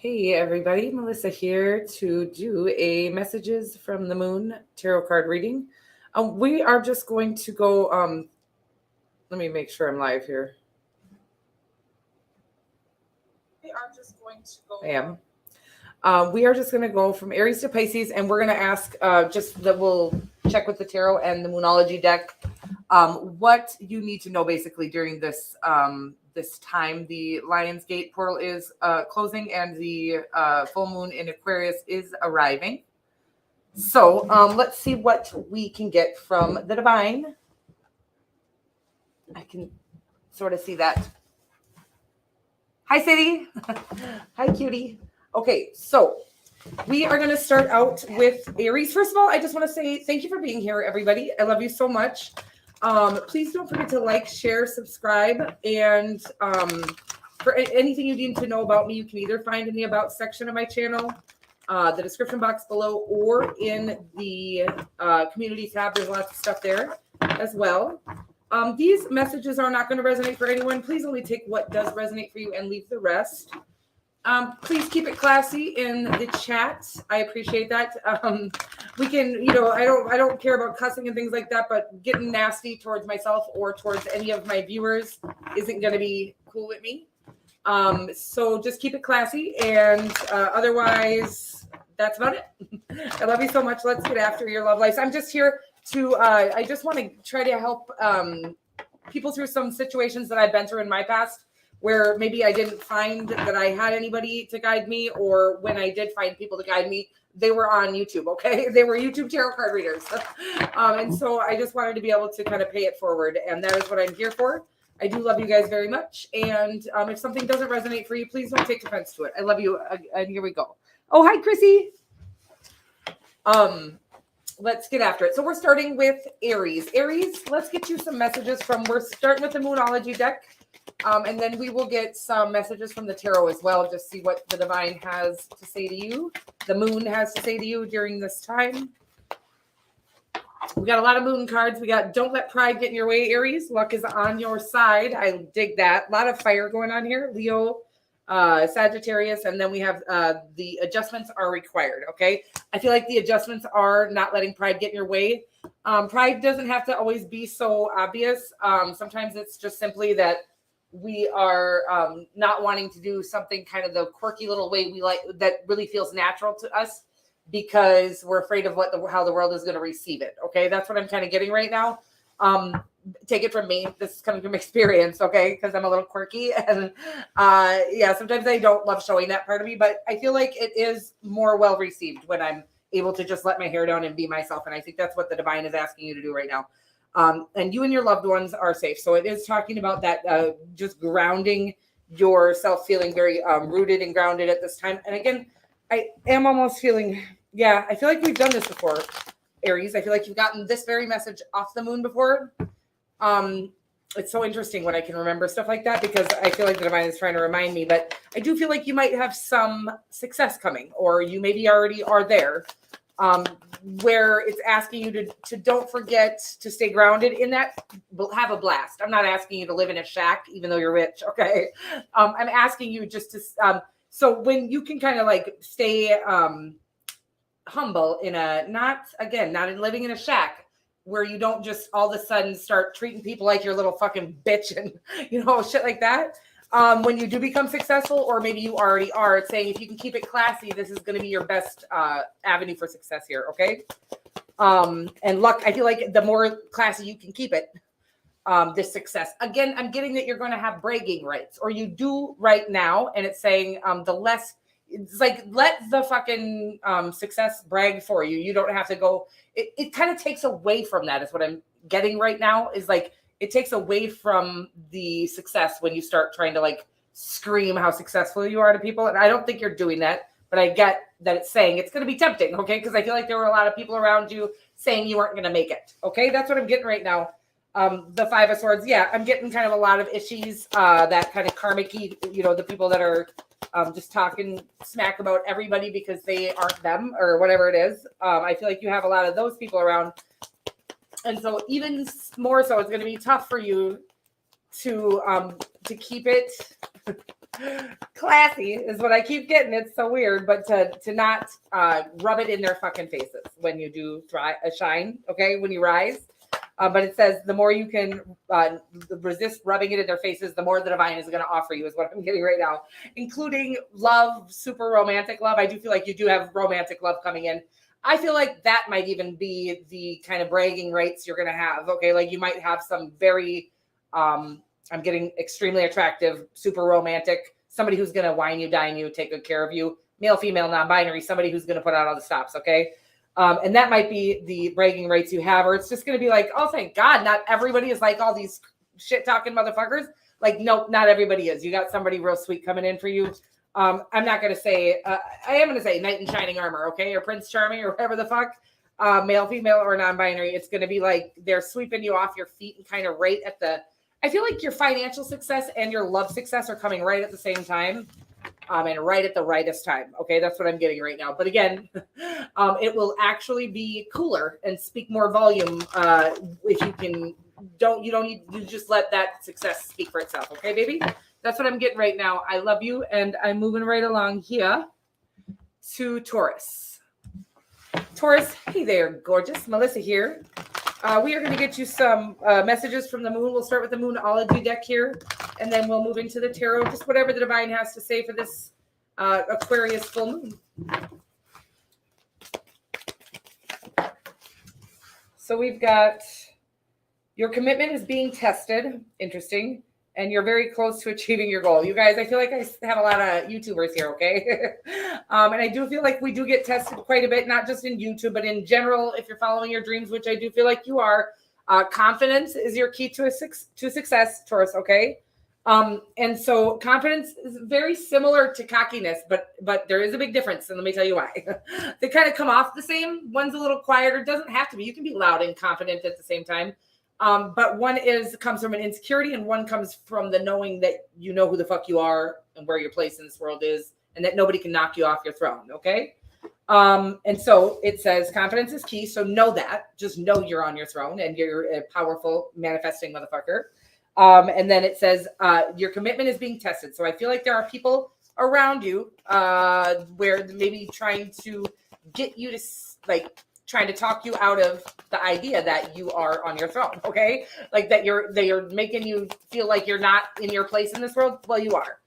Hey everybody, Melissa here to do a messages from the moon tarot card reading. We are just going to go, let me make sure I'm live here. I am. We are just going to go from Aries to Pisces, and we're going to ask just that we'll check with the tarot and the Moonology deck what you need to know basically during this this time. The Lionsgate portal is closing, and the full moon in Aquarius is arriving. So let's see what we can get from the divine. I can sort of see that. Hi, Sadie. Hi, cutie. Okay, so we are going to start out with Aries. First of all, I just want to say thank you for being here, everybody. I love you so much. Please don't forget to like, share, subscribe, and for anything you need to know about me, you can either find in the About section of my channel, the description box below, or in the community tab. There's lots of stuff there as well. These messages are not going to resonate for anyone. Please only take what does resonate for you and leave the rest. Please keep it classy in the chat. I appreciate that. We can, I don't care about cussing and things like that, but getting nasty towards myself or towards any of my viewers isn't going to be cool with me. So just keep it classy, and otherwise, that's about it. I love you so much. Let's get after your love lives. I'm just here to, I just want to try to help people through some situations that I've been through in my past, where maybe I didn't find that I had anybody to guide me, or when I did find people to guide me, they were on YouTube, okay? They were YouTube tarot card readers. And so I just wanted to be able to kind of pay it forward, and that is what I'm here for. I do love you guys very much, and if something doesn't resonate for you, please don't take offense to it. I love you, and here we go. Oh, hi, Chrissy. Let's get after it. So we're starting with Aries. Aries, let's get you some messages from, we're starting with the Moonology deck. And then we will get some messages from the tarot as well. Just see what the divine has to say to you. The moon has to say to you during this time. We got a lot of moon cards. We got don't let pride get in your way, Aries. Luck is on your side. I dig that. A lot of fire going on here. Leo, Sagittarius, and then we have the adjustments are required. Okay. I feel like the adjustments are not letting pride get in your way. Pride doesn't have to always be so obvious. Sometimes it's just simply that we are not wanting to do something kind of the quirky little way we like that really feels natural to us, because we're afraid of how the world is going to receive it. Okay. That's what I'm kind of getting right now. Take it from me. This is coming from experience. Okay. Because I'm a little quirky, and yeah, sometimes I don't love showing that part of me, but I feel like it is more well received when I'm able to just let my hair down and be myself. And I think that's what the divine is asking you to do right now. And you and your loved ones are safe. So it is talking about that, just grounding yourself, feeling very rooted and grounded at this time. And again, I am almost feeling, I feel like we've done this before, Aries. I feel like you've gotten this very message off the moon before. It's so interesting when I can remember stuff like that, because I feel like the divine is trying to remind me, but I do feel like you might have some success coming, or you maybe already are there. Where it's asking you to don't forget to stay grounded in that, have a blast. I'm not asking you to live in a shack, even though you're rich. Okay. I'm asking you just to, so when you can kind of like stay, humble in not in living in a shack, where you don't just all of a sudden start treating people like you're a little fucking bitch and, shit like that. When you do become successful, or maybe you already are, it's saying if you can keep it classy, this is going to be your best avenue for success here. Okay. And luck, I feel like the more classy you can keep it, this success. Again, I'm getting that you're going to have bragging rights, or you do right now. And it's saying the less, it's like, let the fucking success brag for you. You don't have to go. It kind of takes away from that, is what I'm getting right now, is like, it takes away from the success when you start trying to like scream how successful you are to people. And I don't think you're doing that, but I get that it's saying it's going to be tempting. Okay. Because I feel like there were a lot of people around you saying you weren't going to make it. Okay. That's what I'm getting right now. The Five of Swords. Yeah. I'm getting kind of a lot of issues, that kind of karmic-y, the people that are just talking smack about everybody because they aren't them, or whatever it is. I feel like you have a lot of those people around. And so even more so, it's going to be tough for you to keep it Classy is what I keep getting. It's so weird, but to not rub it in their fucking faces when you do shine, okay, when you rise. But it says the more you can resist rubbing it in their faces, the more the divine is going to offer you, is what I'm getting right now, including love, super romantic love. I do feel like you do have romantic love coming in. I feel like that might even be the kind of bragging rights you're going to have. Okay, like you might have some very, I'm getting extremely attractive, super romantic, somebody who's going to wine you, dine you, take good care of you, male, female, non-binary, somebody who's going to put out all the stops. Okay. And that might be the bragging rights you have, or it's just going to be like, oh, thank God, not everybody is like all these shit talking motherfuckers. Like, nope, not everybody is. You got somebody real sweet coming in for you. I'm not going to say, I am going to say knight in shining armor, okay, or Prince Charming, or whatever the fuck, male, female, or non-binary. It's going to be like they're sweeping you off your feet and kind of right at the, I feel like your financial success and your love success are coming right at the same time. And right at the rightest time. Okay, that's what I'm getting right now. But again, it will actually be cooler and speak more volume if you can. You don't need, you just let that success speak for itself. Okay, baby? That's what I'm getting right now. I love you, and I'm moving right along here to Taurus. Taurus, hey there, gorgeous. Melissa here. We are going to get you some messages from the moon. We'll start with the Moonology deck here, and then we'll move into the tarot, just whatever the divine has to say for this Aquarius full moon. So we've got your commitment is being tested. Interesting. And you're very close to achieving your goal. You guys, I feel like I have a lot of YouTubers here, okay? And I do feel like we do get tested quite a bit, not just in YouTube, but in general, if you're following your dreams, which I do feel like you are. Confidence is your key to success, Taurus, okay? And so confidence is very similar to cockiness, but there is a big difference, and let me tell you why. They kind of come off the same. One's a little quieter. It doesn't have to be. You can be loud and confident at the same time. But one comes from an insecurity, and one comes from the knowing that you know who the fuck you are and where your place in this world is, and that nobody can knock you off your throne. Okay. And so it says confidence is key. So know that, just know you're on your throne and you're a powerful manifesting motherfucker. And then it says, your commitment is being tested. So I feel like there are people around you, where maybe trying to get you to trying to talk you out of the idea that you are on your throne, okay? Like that they're making you feel like you're not in your place in this world. Well, you are.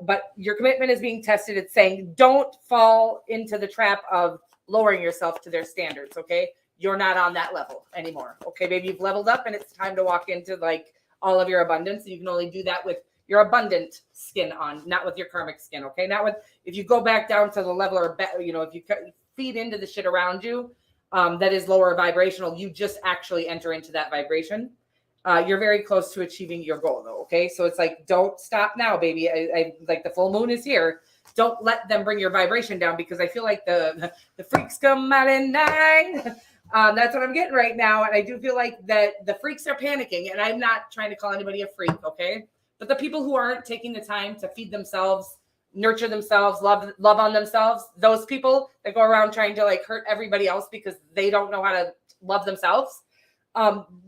But your commitment is being tested. It's saying don't fall into the trap of lowering yourself to their standards, okay? You're not on that level anymore, okay, baby? You've leveled up, and it's time to walk into like all of your abundance. You can only do that with your abundant skin on, not with your karmic skin, okay? Not with, if you go back down to the level, or if you feed into the shit around you that is lower vibrational, you just actually enter into that vibration. You're very close to achieving your goal, though, okay? So it's like, don't stop now, baby. I like the full moon is here. Don't let them bring your vibration down, because I feel like the freaks come out at night. That's what I'm getting right now. And I do feel like that the freaks are panicking, and I'm not trying to call anybody a freak, okay? But the people who aren't taking the time to feed themselves, nurture themselves, love on themselves, those people that go around trying to like hurt everybody else because they don't know how to love themselves,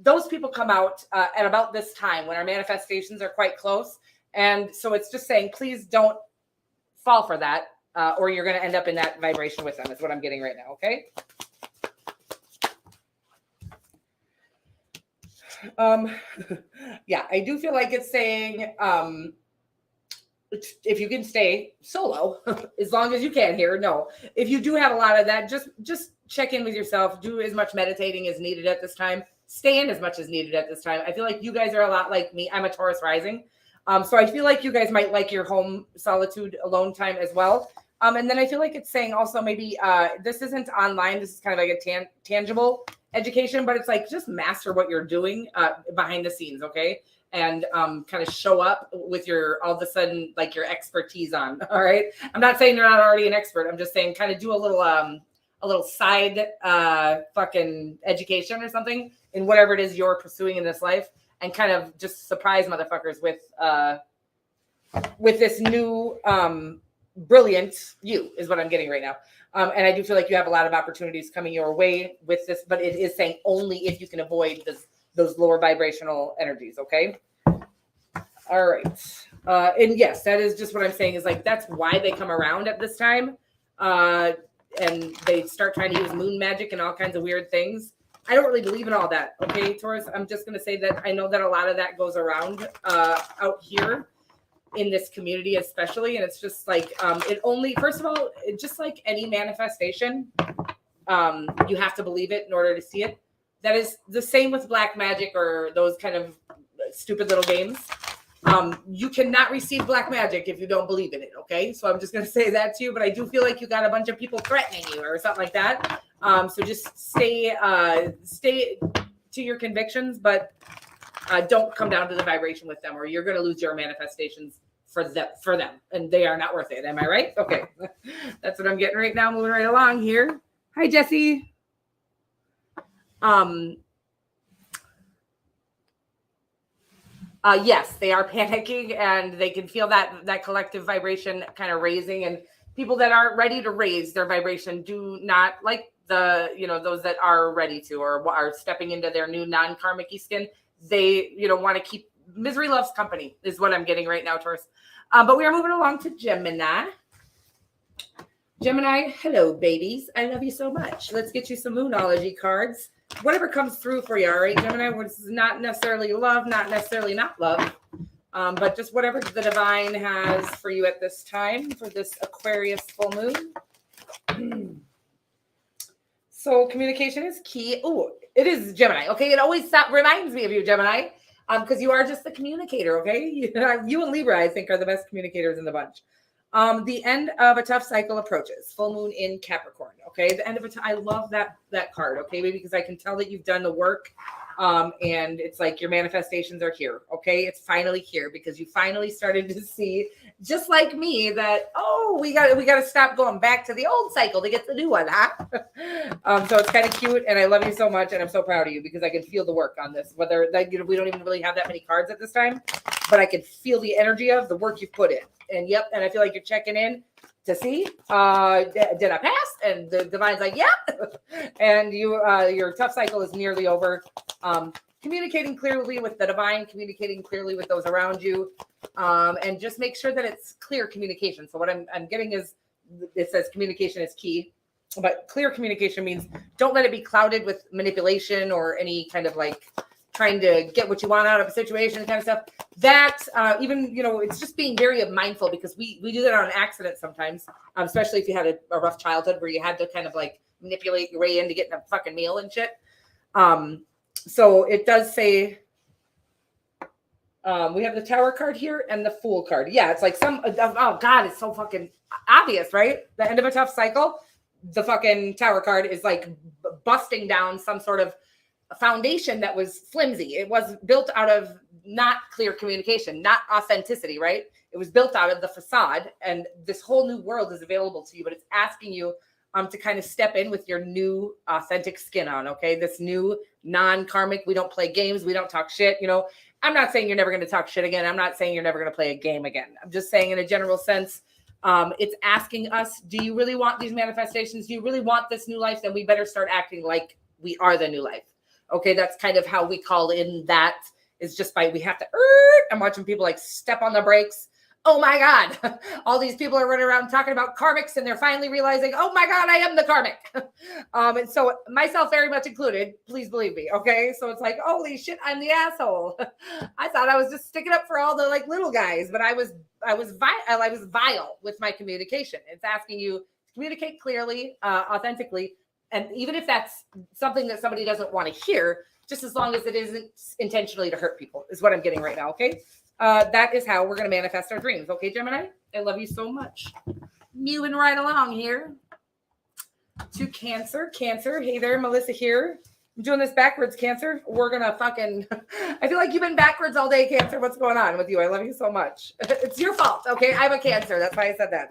those people come out at about this time when our manifestations are quite close. And so it's just saying, please don't fall for that, or you're going to end up in that vibration with them, is what I'm getting right now, okay? Yeah, I do feel like it's saying, if you can stay solo as long as you can here. No, if you do have a lot of that, just check in with yourself, do as much meditating as needed at this time, stay in as much as needed at this time. I feel like you guys are a lot like me. I'm a Taurus rising. So I feel like you guys might like your home solitude alone time as well. And then I feel like it's saying also maybe this isn't online. This is kind of like a tangible education, but it's like just master what you're doing behind the scenes, okay? And kind of show up with your, all of a sudden, like your expertise on, all right? I'm not saying you're not already an expert. I'm just saying kind of do a little side fucking education or something in whatever it is you're pursuing in this life, and kind of just surprise motherfuckers with this new brilliant you, is what I'm getting right now. And I do feel like you have a lot of opportunities coming your way with this, but it is saying only if you can avoid those lower vibrational energies, okay? All right. And yes, that is just what I'm saying is like, that's why they come around at this time. And they start trying to use moon magic and all kinds of weird things. I don't really believe in all that. Okay, Taurus, I'm just going to say that I know that a lot of that goes around out here in this community, especially. And it's just like, it only, first of all, just like any manifestation, you have to believe it in order to see it. That is the same with black magic or those kind of stupid little games. You cannot receive black magic if you don't believe in it. Okay. So I'm just going to say that to you, but I do feel like you got a bunch of people threatening you or something like that. So just stay to your convictions, but don't come down to the vibration with them or you're going to lose your manifestations for them. And they are not worth it. Am I right? Okay. That's what I'm getting right now. Moving right along here. Hi, Jesse. Yes, they are panicking and they can feel that collective vibration kind of raising, and people that aren't ready to raise their vibration do not like those that are ready to or are stepping into their new non-karmic skin. They, want to keep misery loves company is what I'm getting right now, Taurus. But we are moving along to Gemini. Gemini, hello, babies. I love you so much. Let's get you some Moonology cards. Whatever comes through for you, all right, Gemini? This is not necessarily love, not necessarily not love, but just whatever the divine has for you at this time for this Aquarius full moon. So communication is key. Oh, it is Gemini. Okay, it always reminds me of you, Gemini, because you are just the communicator. Okay, you and Libra, I think, are the best communicators in the bunch. The end of a tough cycle approaches. Full moon in Capricorn. Okay, the end of I love that card. Okay, maybe because I can tell that you've done the work, and it's like your manifestations are here. Okay, it's finally here because you finally started to see, just like me, that we got to stop going back to the old cycle to get the new one, huh? So it's kind of cute, and I love you so much, and I'm so proud of you because I can feel the work on this. Whether we don't even really have that many cards at this time, but I can feel the energy of the work you've put in. And and I feel like you're checking in to see, did I pass? And the divine's like, yep. And your tough cycle is nearly over. Communicating clearly with the divine, communicating clearly with those around you, and just make sure that it's clear communication. So what I'm getting is, it says communication is key, but clear communication means don't let it be clouded with manipulation or any kind of like trying to get what you want out of a situation kind of stuff. That even, it's just being very mindful because we do that on accident sometimes, especially if you had a rough childhood where you had to kind of like manipulate your way into getting a fucking meal and shit. So it does say, we have the Tower card here and the Fool card. Yeah, it's like oh God, it's so fucking obvious, right? The end of a tough cycle. The fucking Tower card is like busting down some sort of foundation that was flimsy. It was built out of not clear communication, not authenticity, right? It was built out of the facade, and this whole new world is available to you, but it's asking you to kind of step in with your new authentic skin on, okay? This new non-karmic, we don't play games, we don't talk shit, I'm not saying you're never going to talk shit again. I'm not saying you're never going to play a game again. I'm just saying in a general sense, it's asking us, do you really want these manifestations? Do you really want this new life? Then we better start acting like we are the new life. Okay, that's kind of how we call in that, is just by we have to, I'm watching people like step on the brakes. Oh my God, all these people are running around talking about karmics and they're finally realizing, oh my God, I am the karmic. And so myself very much included, please believe me. Okay, so it's like, holy shit, I'm the asshole. I thought I was just sticking up for all the like little guys, but I was vile with my communication. It's asking you to communicate clearly, authentically. And even if that's something that somebody doesn't want to hear, just as long as it isn't intentionally to hurt people, is what I'm getting right now. Okay. That is how we're going to manifest our dreams. Okay, Gemini? I love you so much. Moving right along here to Cancer. Cancer. Hey there, Melissa here. I'm doing this backwards, Cancer. We're going to fucking, I feel like you've been backwards all day, Cancer. What's going on with you? I love you so much. It's your fault. Okay. I'm a Cancer. That's why I said that.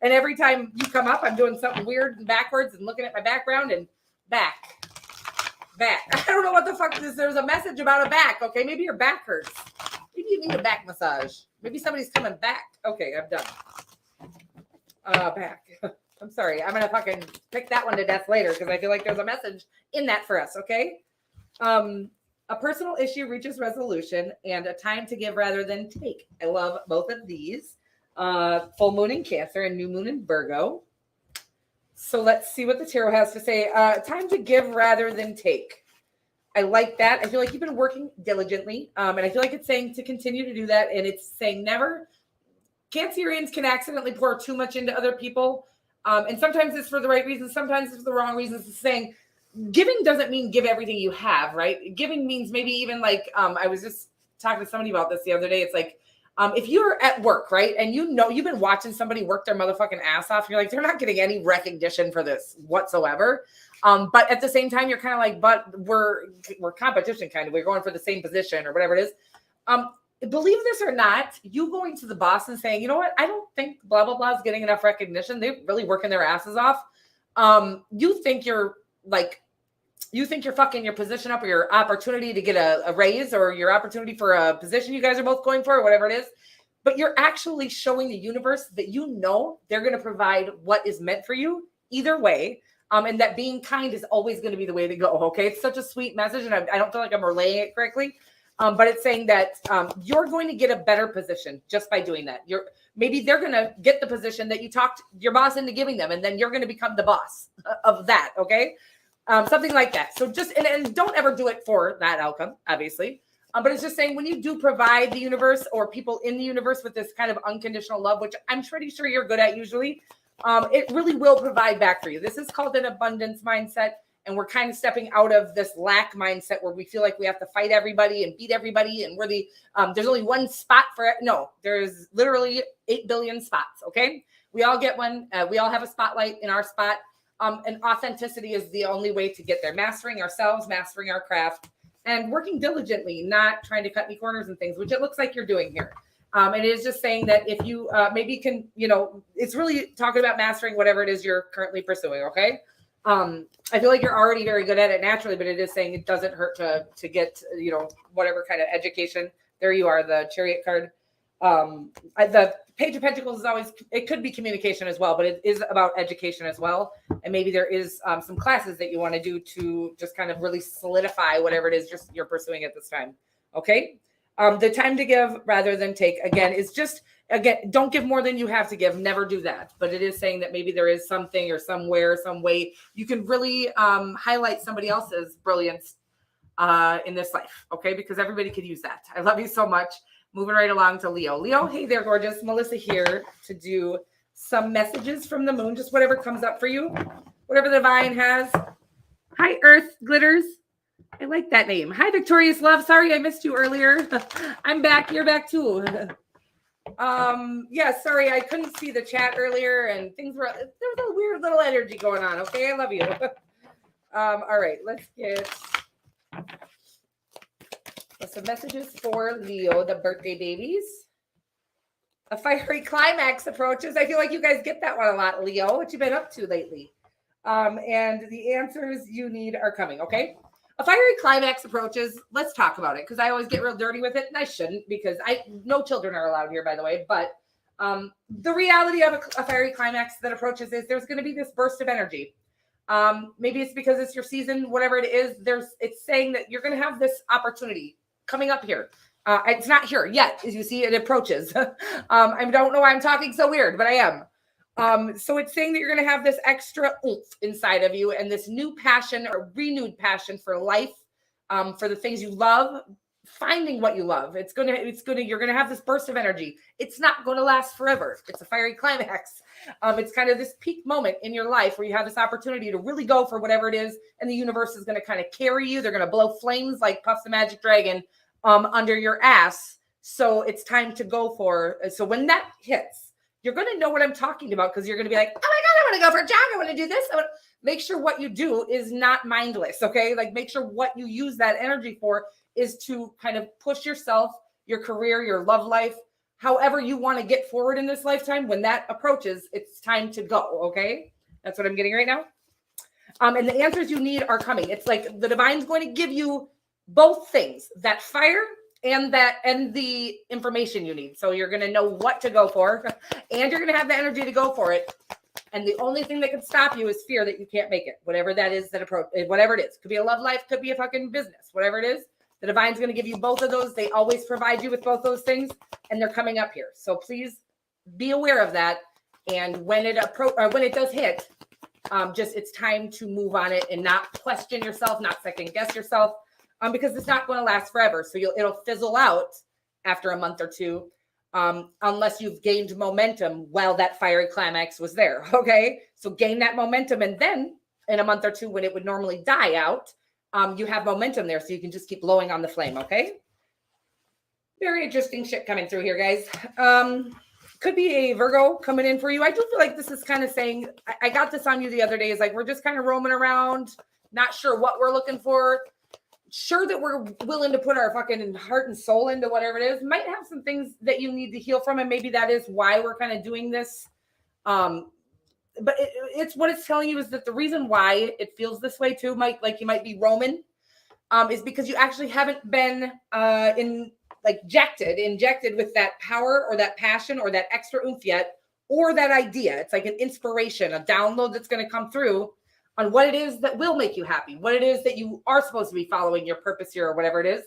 And every time you come up, I'm doing something weird and backwards and looking at my background and back. I don't know what the fuck this. There's a message about a back. Okay, maybe your back hurts. Maybe you need a back massage. Maybe somebody's coming back. Okay, I'm done. Back. I'm sorry. I'm gonna fucking pick that one to death later because I feel like there's a message in that for us. Okay. A personal issue reaches resolution, and a time to give rather than take. I love both of these. Full moon in Cancer and new moon in Virgo. So let's see what the tarot has to say. Time to give rather than take. I like that. I feel like you've been working diligently. And I feel like it's saying to continue to do that. And it's saying never. Cancerians can accidentally pour too much into other people. And sometimes it's for the right reasons. Sometimes it's for the wrong reasons. It's saying giving doesn't mean give everything you have, right? Giving means maybe even like, I was just talking to somebody about this the other day. It's like, if you're at work, right, and you know you've been watching somebody work their motherfucking ass off, you're like, they're not getting any recognition for this whatsoever. But at the same time, you're kind of like, but we're competition kind of. We're going for the same position or whatever it is. Believe this or not, you going to the boss and saying, you know what, I don't think blah, blah, blah is getting enough recognition. They're really working their asses off. You think you're fucking your position up or your opportunity to get a raise or your opportunity for a position you guys are both going for or whatever it is. But you're actually showing the universe that you know they're going to provide what is meant for you either way. And that being kind is always going to be the way to go. Okay. It's such a sweet message. And I don't feel like I'm relaying it correctly. But it's saying that you're going to get a better position just by doing that. Maybe they're going to get the position that you talked your boss into giving them. And then you're going to become the boss of that. Okay. Something like that. So just, and don't ever do it for that outcome, obviously. But it's just saying when you do provide the universe or people in the universe with this kind of unconditional love, which I'm pretty sure you're good at usually, it really will provide back for you. This is called an abundance mindset. And we're kind of stepping out of this lack mindset where we feel like we have to fight everybody and beat everybody. And there's only one spot for it. No, there's literally 8 billion spots. Okay. We all get one. We all have a spotlight in our spot. And authenticity is the only way to get there. Mastering ourselves, mastering our craft, and working diligently, not trying to cut any corners and things, which it looks like you're doing here. And it is just saying that if you maybe can, it's really talking about mastering whatever it is you're currently pursuing. Okay. I feel like you're already very good at it naturally, but it is saying it doesn't hurt to get, whatever kind of education. There you are, the Chariot card. The Page of Pentacles is always, it could be communication as well, but it is about education as well. And maybe there is some classes that you want to do to just kind of really solidify whatever it is you're pursuing at this time. Okay. The time to give rather than take, again, is just, don't give more than you have to give. Never do that. But it is saying that maybe there is something or somewhere, some way you can really highlight somebody else's brilliance in this life. Okay. Because everybody could use that. I love you so much. Moving right along to Leo. Leo, hey there, gorgeous. Melissa here to do some messages from the moon, just whatever comes up for you, whatever the divine has. Hi, Earth Glitters. I like that name. Hi, Victorious Love. Sorry I missed you earlier. I'm back. You're back too. Yeah, sorry, I couldn't see the chat earlier and there was a weird little energy going on. Okay, I love you. All right, let's get some messages for Leo, the birthday babies. A fiery climax approaches. I feel like you guys get that one a lot, Leo. What you been up to lately? And the answers you need are coming, okay? A fiery climax approaches. Let's talk about it because I always get real dirty with it, and I shouldn't because no children are allowed here, by the way. But the reality of a fiery climax that approaches is there's going to be this burst of energy. Maybe it's because it's your season, whatever it is. It's saying that you're going to have this opportunity coming up here. It's not here yet, as you see, it approaches. I don't know why I'm talking so weird, but I am. So it's saying that you're going to have this extra oomph inside of you and this new passion or renewed passion for life, for the things you love, finding what you love. You're going to have this burst of energy. It's not going to last forever. It's a fiery climax. It's kind of this peak moment in your life where you have this opportunity to really go for whatever it is. And the universe is going to kind of carry you. They're going to blow flames like Puff the Magic Dragon under your ass. So it's time to go for. So when that hits, you're going to know what I'm talking about because you're going to be like, oh my God, I want to go for a jog. I want to do this. Make sure what you do is not mindless. Okay. Like make sure what you use that energy for is to kind of push yourself, your career, your love life, however you want to get forward in this lifetime. When that approaches, it's time to go. Okay. That's what I'm getting right now. And the answers you need are coming. It's like the divine's going to give you both things, that fire and the information you need. So you're going to know what to go for and you're going to have the energy to go for it. And the only thing that can stop you is fear that you can't make it. Whatever that is, that approach, whatever it is, could be a love life, could be a fucking business, whatever it is. The divine's going to give you both of those. They always provide you with both those things, and they're coming up here. So please be aware of that. And when it does hit, just it's time to move on it and not question yourself, not second guess yourself, because it's not going to last forever. So it'll fizzle out after a month or two, unless you've gained momentum while that fiery climax was there. Okay, so gain that momentum, and then in a month or two, when it would normally die out, you have momentum there, so you can just keep blowing on the flame. Okay, very interesting shit coming through here, guys. Could be a Virgo coming in for you. I do feel like this is kind of saying, I got this on you the other day. It's like, we're just kind of roaming around, not sure what we're looking for. Sure that we're willing to put our fucking heart and soul into whatever it is. Might have some things that you need to heal from, and maybe that is why we're kind of doing this. But it's what it's telling you is that the reason why it feels this way too, you might be roaming, is because you actually haven't been injected with that power or that passion or that extra oomph yet, or that idea. It's like an inspiration, a download that's going to come through on what it is that will make you happy, what it is that you are supposed to be following, your purpose here or whatever it is.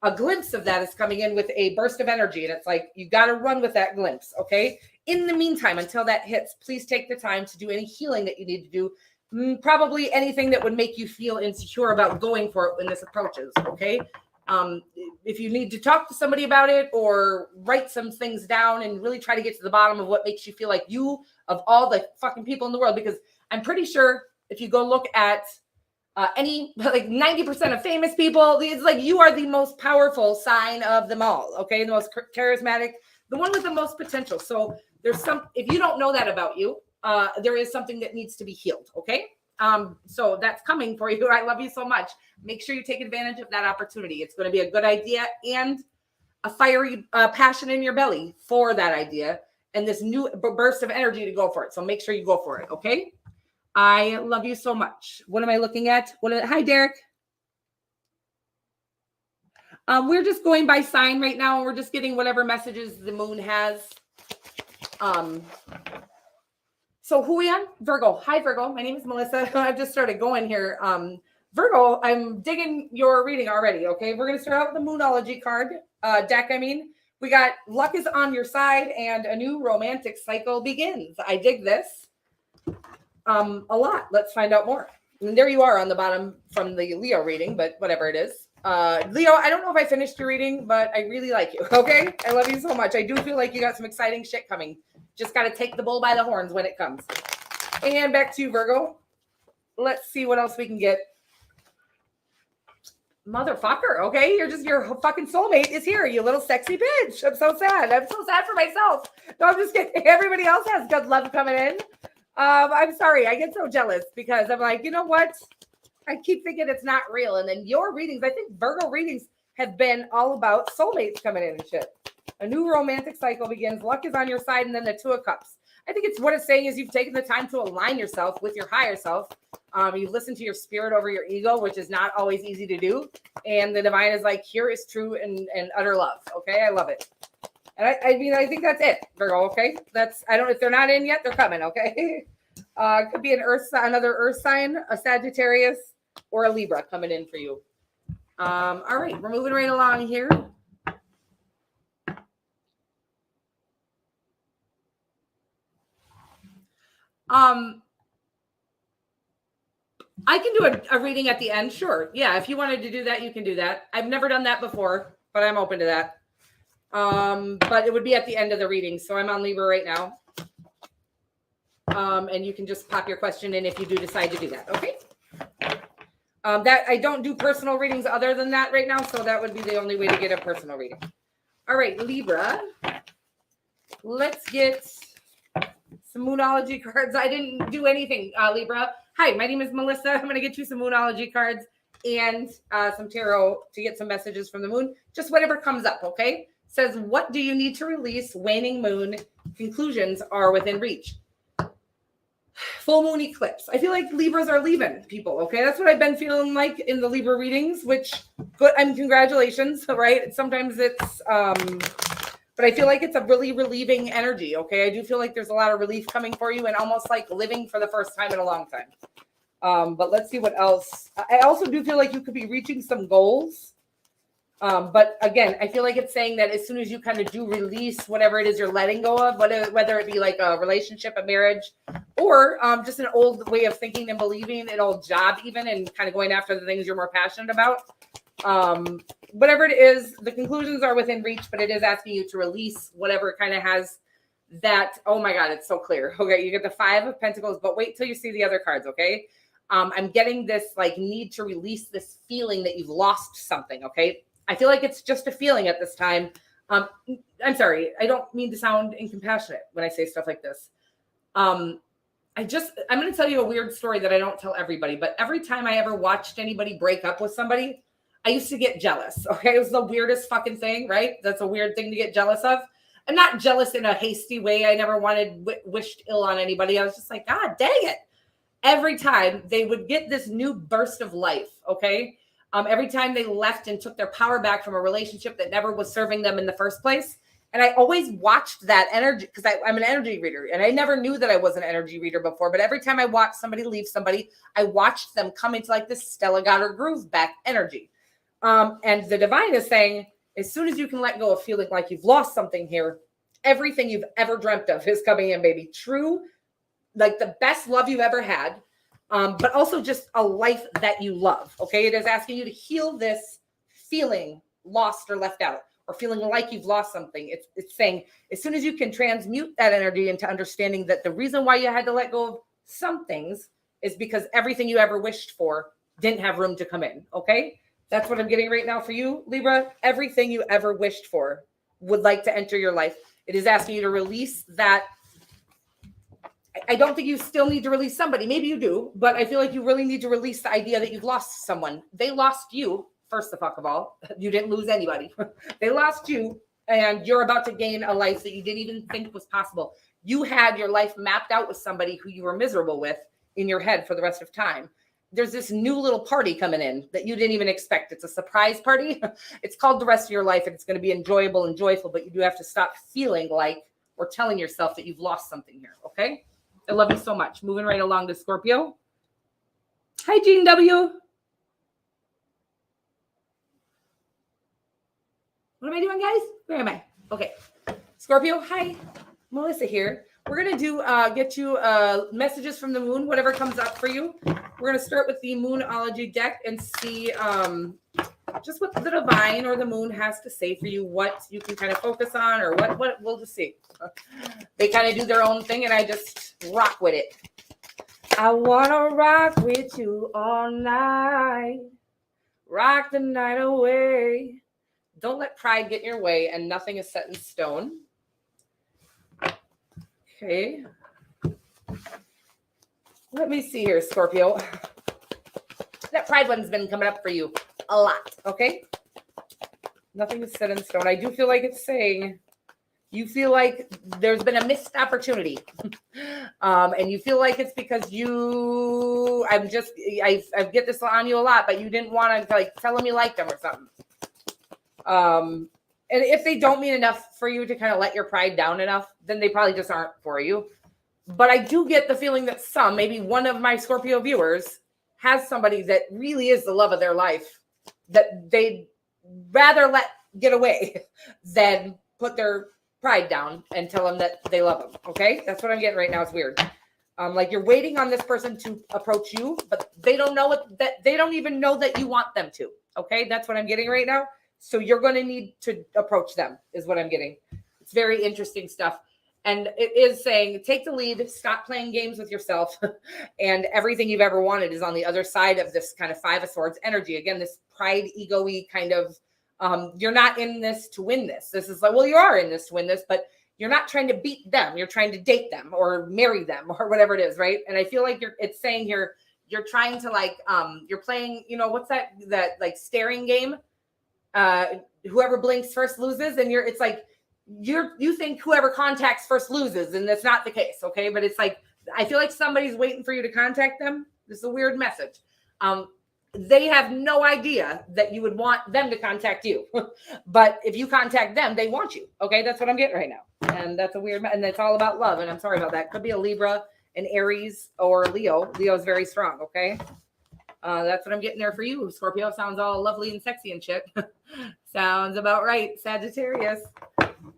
A glimpse of that is coming in with a burst of energy, and it's like, you got to run with that glimpse. Okay. In the meantime, until that hits, please take the time to do any healing that you need to do. Probably anything that would make you feel insecure about going for it when this approaches. Okay. If you need to talk to somebody about it or write some things down and really try to get to the bottom of what makes you feel like you, of all the fucking people in the world, because I'm pretty sure if you go look at any, like 90% of famous people, it's like you are the most powerful sign of them all. Okay. The most charismatic, the one with the most potential. So there's if you don't know that about you, there is something that needs to be healed. Okay. So that's coming for you. I love you so much. Make sure you take advantage of that opportunity. It's going to be a good idea and a fiery passion in your belly for that idea and this new burst of energy to go for it. So make sure you go for it. Okay. I love you so much. What am I looking at? Hi, Derek. We're just going by sign right now, and we're just getting whatever messages the moon has. So who are we on? Virgo. Hi, Virgo. My name is Melissa. I've just started going here. Virgo, I'm digging your reading already. Okay, we're going to start out with the Moonology card deck. We got luck is on your side and a new romantic cycle begins. I dig this a lot. Let's find out more. And there you are on the bottom from the Leo reading, but whatever it is. Leo, I don't know if I finished your reading, but I really like you. Okay, I love you so much. I do feel like you got some exciting shit coming. Just got to take the bull by the horns when it comes. And back to you, Virgo. Let's see what else we can get. Motherfucker, okay? Your fucking soulmate is here, you little sexy bitch. I'm so sad. I'm so sad for myself. No, I'm just kidding. Everybody else has good love coming in. I'm sorry. I get so jealous because I'm like, you know what? I keep thinking it's not real. And then your readings, I think Virgo readings have been all about soulmates coming in and shit. A new romantic cycle begins. Luck is on your side. And then the Two of Cups. I think it's what it's saying is you've taken the time to align yourself with your higher self. You listen to your spirit over your ego, which is not always easy to do. And the divine is like, here is true and utter love. Okay. I love it. And I think that's it, Virgo. Okay. I don't, if they're not in yet, they're coming. Okay. It could be another earth sign, a Sagittarius or a Libra coming in for you. All right. We're moving right along here. I can do a reading at the end. Sure. Yeah. If you wanted to do that, you can do that. I've never done that before, but I'm open to that. But it would be at the end of the reading. So I'm on Libra right now. And you can just pop your question in if you do decide to do that. Okay. That I don't do personal readings other than that right now. So that would be the only way to get a personal reading. All right, Libra. Let's get some Moonology cards. I didn't do anything, Libra. Hi, my name is Melissa. I'm going to get you some Moonology cards and some tarot to get some messages from the moon. Just whatever comes up, okay? Says, what do you need to release? Waning moon. Conclusions are within reach. Full moon eclipse. I feel like Libras are leaving people, okay? That's what I've been feeling like in the Libra readings, which, good, congratulations, right? Sometimes it's, but I feel like it's a really relieving energy, okay? I do feel like there's a lot of relief coming for you and almost like living for the first time in a long time. But let's see what else. I also do feel like you could be reaching some goals But again, I feel like it's saying that as soon as you kind of do release whatever it is you're letting go of, whether it be like a relationship, a marriage, or just an old way of thinking and believing, an old job even, and kind of going after the things you're more passionate about. Whatever it is, the conclusions are within reach, but it is asking you to release whatever kind of has that. Oh my God, it's so clear. Okay, you get the 5 of Pentacles, but wait till you see the other cards, okay? I'm getting this like need to release this feeling that you've lost something, okay? I feel like it's just a feeling at this time. I'm sorry. I don't mean to sound incompassionate when I say stuff like this. I'm going to tell you a weird story that I don't tell everybody, but every time I ever watched anybody break up with somebody, I used to get jealous. Okay. It was the weirdest fucking thing, right? That's a weird thing to get jealous of. I'm not jealous in a hasty way. I never wished ill on anybody. I was just like, God dang it. Every time they would get this new burst of life. Okay. Every time they left and took their power back from a relationship that never was serving them in the first place. And I always watched that energy because I'm an energy reader, and I never knew that I was an energy reader before. But every time I watched somebody leave somebody, I watched them come into like this Stella got her groove back energy. And the divine is saying, as soon as you can let go of feeling like you've lost something here, everything you've ever dreamt of is coming in, baby. True, like the best love you've ever had. But also just a life that you love, okay? It is asking you to heal this feeling lost or left out or feeling like you've lost something. It's saying as soon as you can transmute that energy into understanding that the reason why you had to let go of some things is because everything you ever wished for didn't have room to come in, okay? That's what I'm getting right now for you, Libra. Everything you ever wished for would like to enter your life. It is asking you to release that. I don't think you still need to release somebody. Maybe you do, but I feel like you really need to release the idea that you've lost someone. They lost you, first of all. You didn't lose anybody. They lost you, and you're about to gain a life that you didn't even think was possible. You had your life mapped out with somebody who you were miserable with in your head for the rest of time. There's this new little party coming in that you didn't even expect. It's a surprise party. It's called the rest of your life, and it's going to be enjoyable and joyful, but you do have to stop feeling like or telling yourself that you've lost something here, okay? I love you so much. Moving right along to Scorpio. Hi, Jean W. What am I doing, guys? Where am I? Okay. Scorpio, hi. Melissa here. We're going to get you messages from the moon, whatever comes up for you. We're going to start with the Moonology deck and see just what the divine or the moon has to say for you, what you can kind of focus on, or what we'll just see. They kind of do their own thing, and I just rock with it. I want to rock with you all night. Rock the night away. Don't let pride get in your way, and nothing is set in stone. Okay. Let me see here, Scorpio. That pride one's been coming up for you a lot, okay? Nothing is set in stone. I do feel like it's saying you feel like there's been a missed opportunity. And you feel like it's because I get this on you a lot, but you didn't want to like tell them you liked them or something. And if they don't mean enough for you to kind of let your pride down enough, then they probably just aren't for you. But I do get the feeling that maybe one of my Scorpio viewers has somebody that really is the love of their life that they'd rather let get away than put their pride down and tell them that they love them. Okay. That's what I'm getting right now. It's weird. Like you're waiting on this person to approach you, but they don't know that they don't even know that you want them to. Okay. That's what I'm getting right now. So you're going to need to approach them is what I'm getting. It's very interesting stuff. And it is saying, take the lead, stop playing games with yourself. And everything you've ever wanted is on the other side of this kind of 5 of Swords energy. Again, this pride, ego-y kind of, you're not in this to win this. This is like, well, you are in this to win this, but you're not trying to beat them. You're trying to date them or marry them or whatever it is, right? And I feel like it's saying here, you're trying to like, you're playing, what's that like staring game? Whoever blinks first loses. And it's like, you think whoever contacts first loses, and that's not the case. Okay. But it's like, I feel like somebody's waiting for you to contact them. This is a weird message. They have no idea that you would want them to contact you, but if you contact them, they want you. Okay. That's what I'm getting right now. And that's a weird, and it's all about love. And I'm sorry about that. Could be a Libra, an Aries, or Leo. Leo is very strong. Okay. That's what I'm getting there for you. Scorpio sounds all lovely and sexy and shit. Sounds about right. Sagittarius.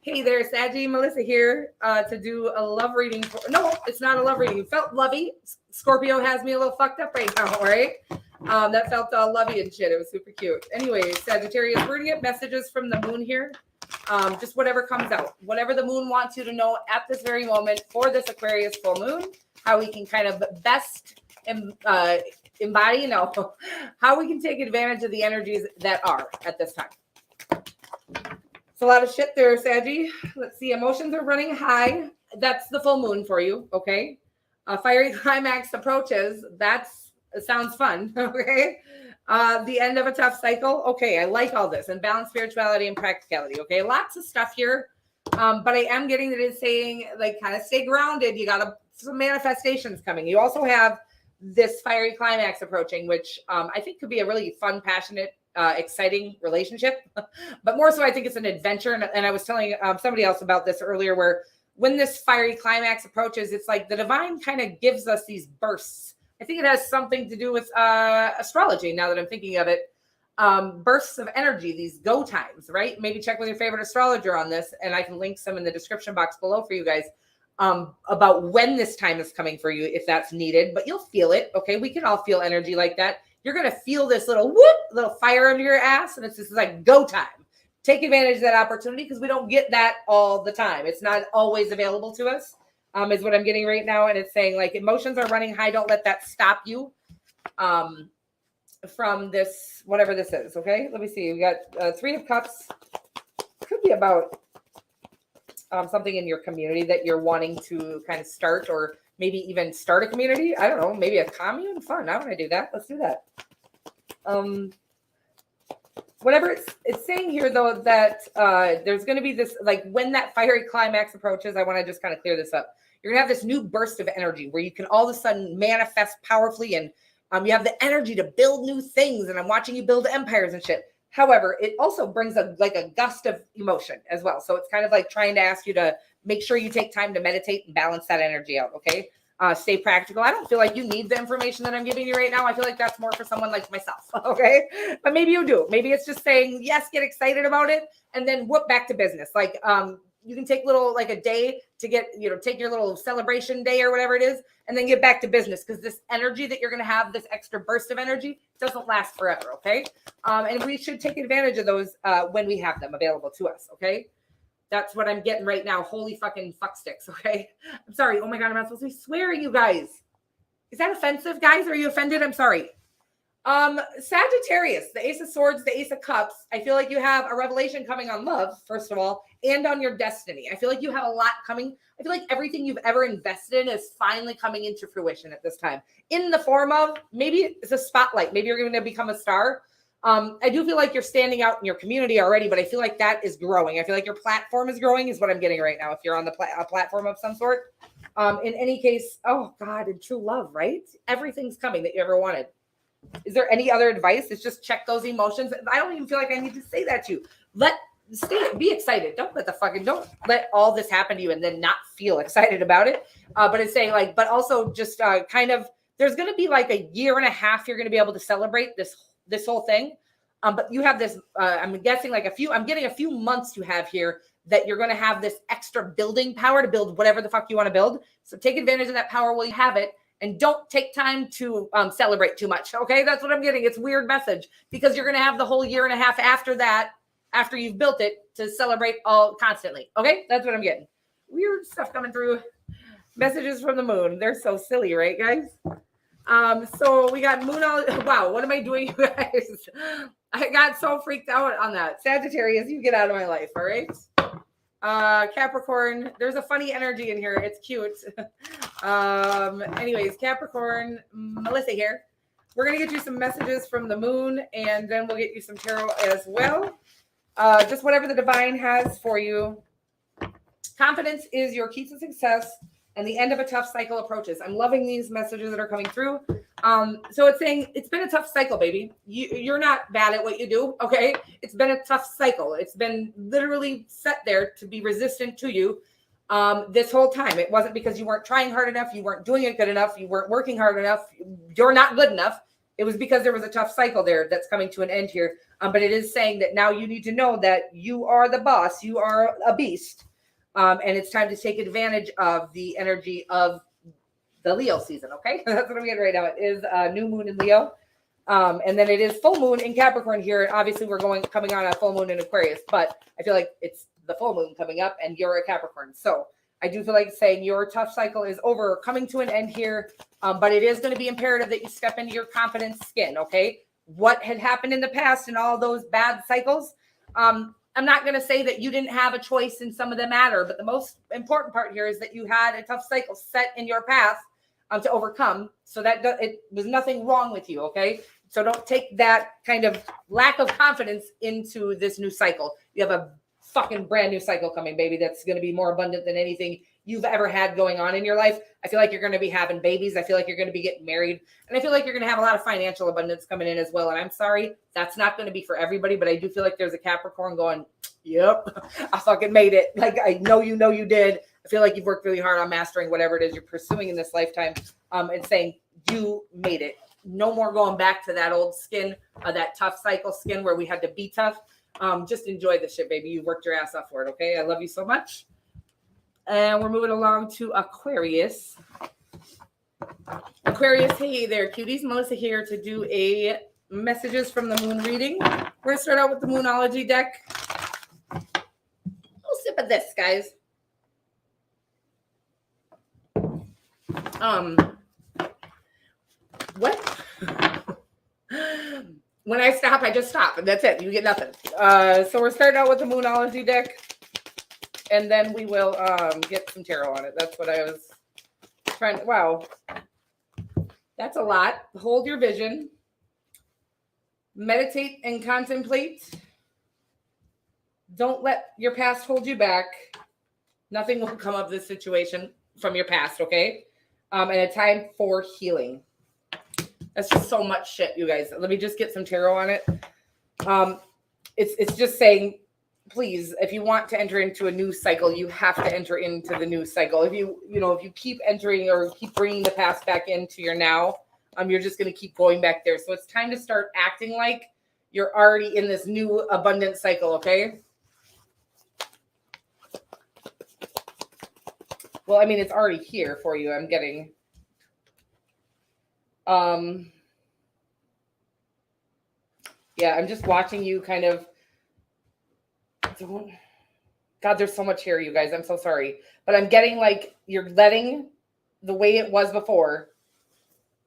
Hey there, Saggy. Melissa here to do a love reading. No, it's not a love reading. It felt lovey. Scorpio has me a little fucked up right now, right? That felt all lovey and shit. It was super cute. Anyway, Sagittarius, we're going to get messages from the moon here. Just whatever comes out. Whatever the moon wants you to know at this very moment for this Aquarius full moon. How we can kind of best embody, how we can take advantage of the energies that are at this time. It's a lot of shit there, Saggy. Let's see. Emotions are running high. That's the full moon for you, okay? Fiery climax approaches. It sounds fun, okay? The end of a tough cycle. Okay, I like all this. And balance, spirituality, and practicality, okay? Lots of stuff here. But I am getting that it's saying, like, kind of stay grounded. You got some manifestations coming. You also have this fiery climax approaching, which I think could be a really fun, passionate, exciting relationship. But more so, I think it's an adventure. And I was telling somebody else about this earlier, where when this fiery climax approaches, it's like the divine kind of gives us these bursts. I think it has something to do with astrology, now that I'm thinking of it. Bursts of energy, these go times, right? Maybe check with your favorite astrologer on this, and I can link some in the description box below for you guys about when this time is coming for you, if that's needed. But you'll feel it, okay? We can all feel energy like that. You're going to feel this little whoop, little fire under your ass, and it's just like go time. Take advantage of that opportunity, because we don't get that all the time. It's not always available to us, is what I'm getting right now. And it's saying, like, emotions are running high. Don't let that stop you from this, whatever this is, okay? Let me see. We got 3 of Cups. Could be about something in your community that you're wanting to kind of start, or maybe even start a community. I don't know. Maybe a commune. Fun. I want to do that. Let's do that. Whatever it's saying here, though, that there's going to be this, like, when that fiery climax approaches, I want to just kind of clear this up. You're going to have this new burst of energy where you can all of a sudden manifest powerfully, and you have the energy to build new things, and I'm watching you build empires and shit. However, it also brings a gust of emotion as well. So it's kind of like trying to ask you to make sure you take time to meditate and balance that energy out, okay? Stay practical. I don't feel like you need the information that I'm giving you right now. I feel like that's more for someone like myself, okay? But maybe you do. Maybe it's just saying, yes, get excited about it, and then whoop back to business. Like, you can take a day to get, take your little celebration day or whatever it is, and then get back to business, because this energy that you're going to have, this extra burst of energy, doesn't last forever, okay? And we should take advantage of those when we have them available to us, okay? That's what I'm getting right now. Holy fucking fuck sticks, okay? I'm sorry. Oh my God, I'm not supposed to be swearing, you guys. Is that offensive, guys? Are you offended? I'm sorry. Sagittarius, the Ace of Swords, the Ace of Cups. I feel like you have a revelation coming on love, first of all, and on your destiny. I feel like you have a lot coming. I feel like everything you've ever invested in is finally coming into fruition at this time, in the form of, maybe it's a spotlight. Maybe you're going to become a star. I do feel like you're standing out in your community already, but I feel like that is growing. I feel like your platform is growing, is what I'm getting right now, if you're on a platform of some sort. In any case, oh God, and true love, right? Everything's coming that you ever wanted. Is there any other advice? It's just check those emotions. I don't even feel like I need to say that to you. Be excited. Don't let all this happen to you and then not feel excited about it. But it's saying, like, but also just kind of, there's going to be like a year and a half you're going to be able to celebrate this whole thing. But you have this, I'm guessing I'm getting a few months you have here that you're going to have this extra building power to build whatever the fuck you want to build. So take advantage of that power while you have it. And don't take time to celebrate too much. Okay, that's what I'm getting. It's a weird message, because you're going to have the whole year and a half after that, after you've built it, to celebrate all constantly. Okay, that's what I'm getting. Weird stuff coming through. Messages from the moon. They're so silly, right, guys? So we got moon. Wow, what am I doing, you guys? I got so freaked out on that. Sagittarius, you get out of my life, all right? Capricorn, there's a funny energy in here. It's cute. Anyways, Capricorn, Melissa here. We're going to get you some messages from the moon, and then we'll get you some tarot as well. Just whatever the divine has for you. Confidence is your key to success, and the end of a tough cycle approaches. I'm loving these messages that are coming through. So it's saying it's been a tough cycle, baby. You're not bad at what you do, okay? It's been a tough cycle. It's been literally set there to be resistant to you this whole time. It wasn't because you weren't trying hard enough. You weren't doing it good enough. You weren't working hard enough. You're not good enough. it was because there was a tough cycle there that's coming to an end here. But it is saying that now you need to know that you are the boss. You are a beast. And it's time to take advantage of the energy of the Leo season. Okay. That's what I'm getting right now. It is new moon in Leo. And then it is full moon in Capricorn here. And obviously we're coming on a full moon in Aquarius, but I feel like it's the full moon coming up and you're a Capricorn. So I do feel like saying your tough cycle is over, coming to an end here. But it is going to be imperative that you step into your confident skin. Okay. What had happened in the past and all those bad cycles. I'm not going to say that you didn't have a choice in some of the matter, but the most important part here is that you had a tough cycle set in your path to overcome. So that it was nothing wrong with you. Okay. So don't take that kind of lack of confidence into this new cycle. You have a fucking brand new cycle coming, baby. That's going to be more abundant than anything you've ever had going on in your life. I feel like you're going to be having babies. I feel like you're going to be getting married. And I feel like you're going to have a lot of financial abundance coming in as well. And I'm sorry, that's not going to be for everybody, but I do feel like there's a Capricorn going, yep, I fucking made it. Like, I know you did. I feel like you've worked really hard on mastering whatever it is you're pursuing in this lifetime. And saying you made it. No more going back to that old skin, that tough cycle skin where we had to be tough. Just enjoy the shit, baby. You worked your ass off for it. Okay. I love you so much. And we're moving along to Aquarius. Aquarius, hey there, cuties. Melissa here to do a messages from the moon reading. We're going to start out with the Moonology deck. A little sip of this, guys. What? When I stop, I just stop, and that's it. You get nothing. So we're starting out with the Moonology deck. And then we will get some tarot on it. That's what I was trying to, wow. That's a lot. Hold your vision. Meditate and contemplate. Don't let your past hold you back. Nothing will come of this situation from your past, okay? And a time for healing. That's just so much shit, you guys. Let me just get some tarot on it. It's just saying, please, if you want to enter into a new cycle, you have to enter into the new cycle. If you keep entering or keep bringing the past back into your now, you're just going to keep going back there. So it's time to start acting like you're already in this new abundant cycle. Okay. Well, I mean, it's already here for you. I'm getting, yeah, I'm just watching you kind of, God, there's so much here, you guys. I'm so sorry. But I'm getting like you're letting the way it was before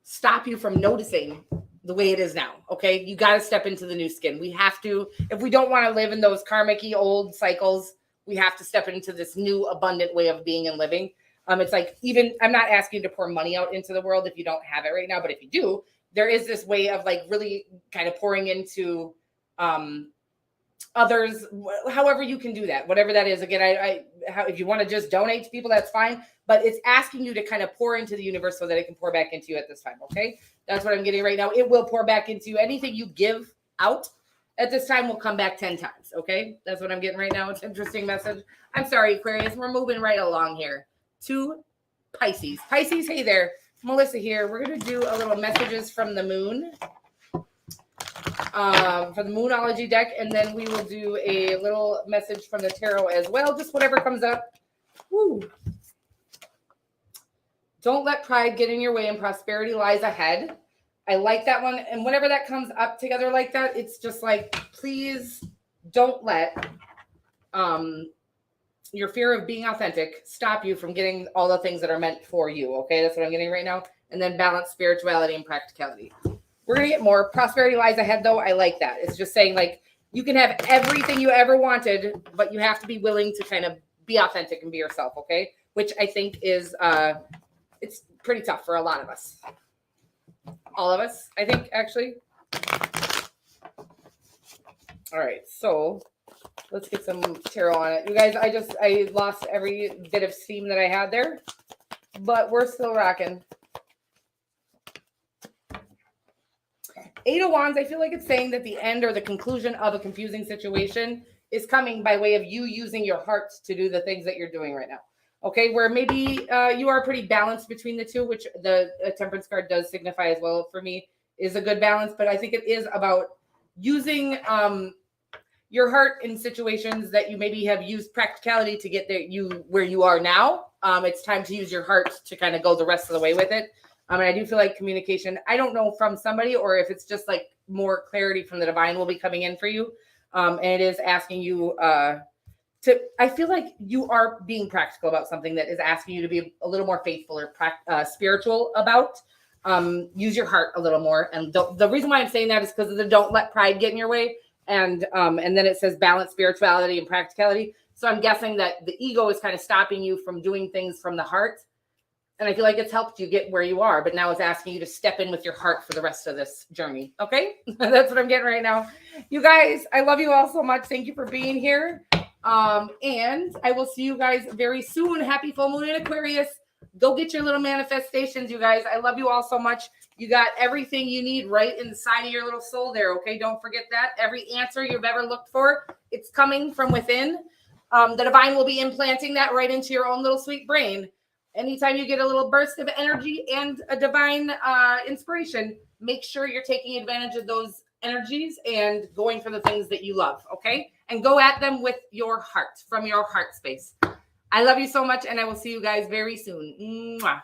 stop you from noticing the way it is now. Okay. You got to step into the new skin. We have to, if we don't want to live in those karmic-y old cycles, we have to step into this new abundant way of being and living. It's like, even, I'm not asking you to pour money out into the world if you don't have it right now, but if you do, there is this way of like really kind of pouring into, others, however you can do that, whatever that is. Again, if you want to just donate to people, that's fine. But it's asking you to kind of pour into the universe so that it can pour back into you at this time. Okay. That's what I'm getting right now. It will pour back into you. Anything you give out at this time will come back 10 times. Okay. That's what I'm getting right now. It's an interesting message. I'm sorry, Aquarius. We're moving right along here to Pisces. Pisces, hey there. Melissa here. We're going to do a little messages from the moon. For the Moonology deck, and then we will do a little message from the tarot as well, just whatever comes up. Woo. Don't let pride get in your way, and prosperity lies ahead. I like that one, and whenever that comes up together like that, it's just like, please don't let your fear of being authentic stop you from getting all the things that are meant for you. Okay, that's what I'm getting right now. And then balance spirituality and practicality. We're going to get more. Prosperity lies ahead, though. I like that. It's just saying, like, you can have everything you ever wanted, but you have to be willing to kind of be authentic and be yourself, okay? Which I think is, it's pretty tough for a lot of us. All of us, I think, actually. All right, so let's get some tarot on it. You guys, I lost every bit of steam that I had there, but we're still rocking. Eight of Wands, I feel like it's saying that the end or the conclusion of a confusing situation is coming by way of you using your heart to do the things that you're doing right now. Okay, where maybe you are pretty balanced between the two, which the Temperance card does signify as well for me. is a good balance, but I think it is about using your heart in situations that you maybe have used practicality to get there, where you are now. It's time to use your heart to kind of go the rest of the way with it. And I do feel like communication, I don't know from somebody or if it's just like more clarity from the divine will be coming in for you. And it is asking you I feel like you are being practical about something that is asking you to be a little more faithful or spiritual about. Use your heart a little more. And the reason why I'm saying that is because of the don't let pride get in your way. And then it says balance spirituality and practicality. So I'm guessing that the ego is kind of stopping you from doing things from the heart. And I feel like it's helped you get where you are, but now it's asking you to step in with your heart for the rest of this journey. Okay. That's what I'm getting right now. You guys, I love you all so much. Thank you for being here. And I will see you guys very soon. Happy full moon in Aquarius. Go get your little manifestations, you guys. I love you all so much. You got everything you need right inside of your little soul there. Okay. Don't forget that. Every answer you've ever looked for, it's coming from within. The divine will be implanting that right into your own little sweet brain. Anytime you get a little burst of energy and a divine inspiration, make sure you're taking advantage of those energies and going for the things that you love, okay? And go at them with your heart, from your heart space. I love you so much, and I will see you guys very soon. Mwah.